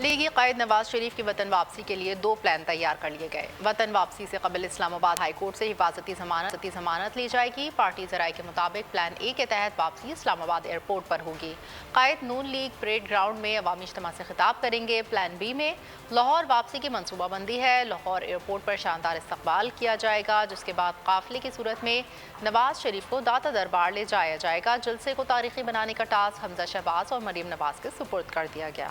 لیگی قائد نواز شریف کی وطن واپسی کے لیے 2 پلان تیار کر لیے گئے۔ وطن واپسی سے قبل اسلام آباد ہائی کورٹ سے حفاظتی ضمانت لی جائے گی۔ پارٹی ذرائع کے مطابق پلان اے کے تحت واپسی اسلام آباد ایئرپورٹ پر ہوگی۔ قائد نون لیگ پریڈ گراؤنڈ میں عوامی اجتماع سے خطاب کریں گے۔ پلان بی میں لاہور واپسی کی منصوبہ بندی ہے۔ لاہور ایئرپورٹ پر شاندار استقبال کیا جائے گا، جس کے بعد قافلے کی صورت میں نواز شریف کو داتا دربار لے جایا جائے گا۔ جلسے کو تاریخی بنانے کا ٹاسک حمزہ شہباز اور مریم نواز کے سپرد کر دیا گیا۔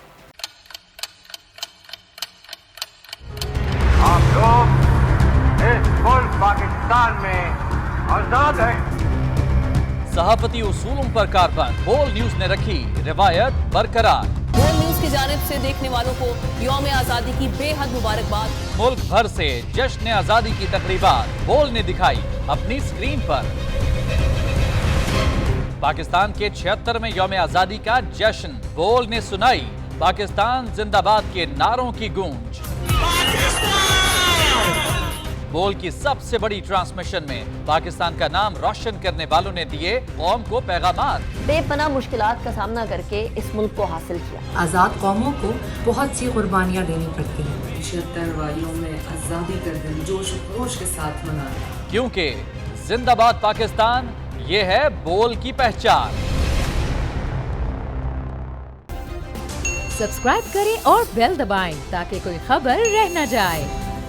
آپ لوگ اس ملک پاکستان میں آزاد ہیں۔ صحافتی اصولوں پر کاربند بول نیوز نے رکھی روایت برقرار۔ بول نیوز کی جانب سے دیکھنے والوں کو یوم آزادی کی بے حد مبارکباد۔ ملک بھر سے جشن آزادی کی تقریبات بول نے دکھائی اپنی سکرین پر۔ پاکستان کے 76ویں یوم آزادی کا جشن بول نے سنائی پاکستان زندہ باد کے نعروں کی گونج۔ بول کی سب سے بڑی ٹرانسمیشن میں پاکستان کا نام روشن کرنے والوں نے دیے قوم کو پیغامات۔ بے پناہ مشکلات کا سامنا کر کے اس ملک کو حاصل کیا۔ آزاد قوموں کو بہت سی قربانیاں دینی پڑتی ہیں۔ 76 واریوں میں آزادی کا دن جوش و خروش کے ساتھ منایا، کیونکہ زندہ باد پاکستان یہ ہے بول کی پہچان۔ سبسکرائب کریں اور بیل دبائیں تاکہ کوئی خبر رہ نہ جائے۔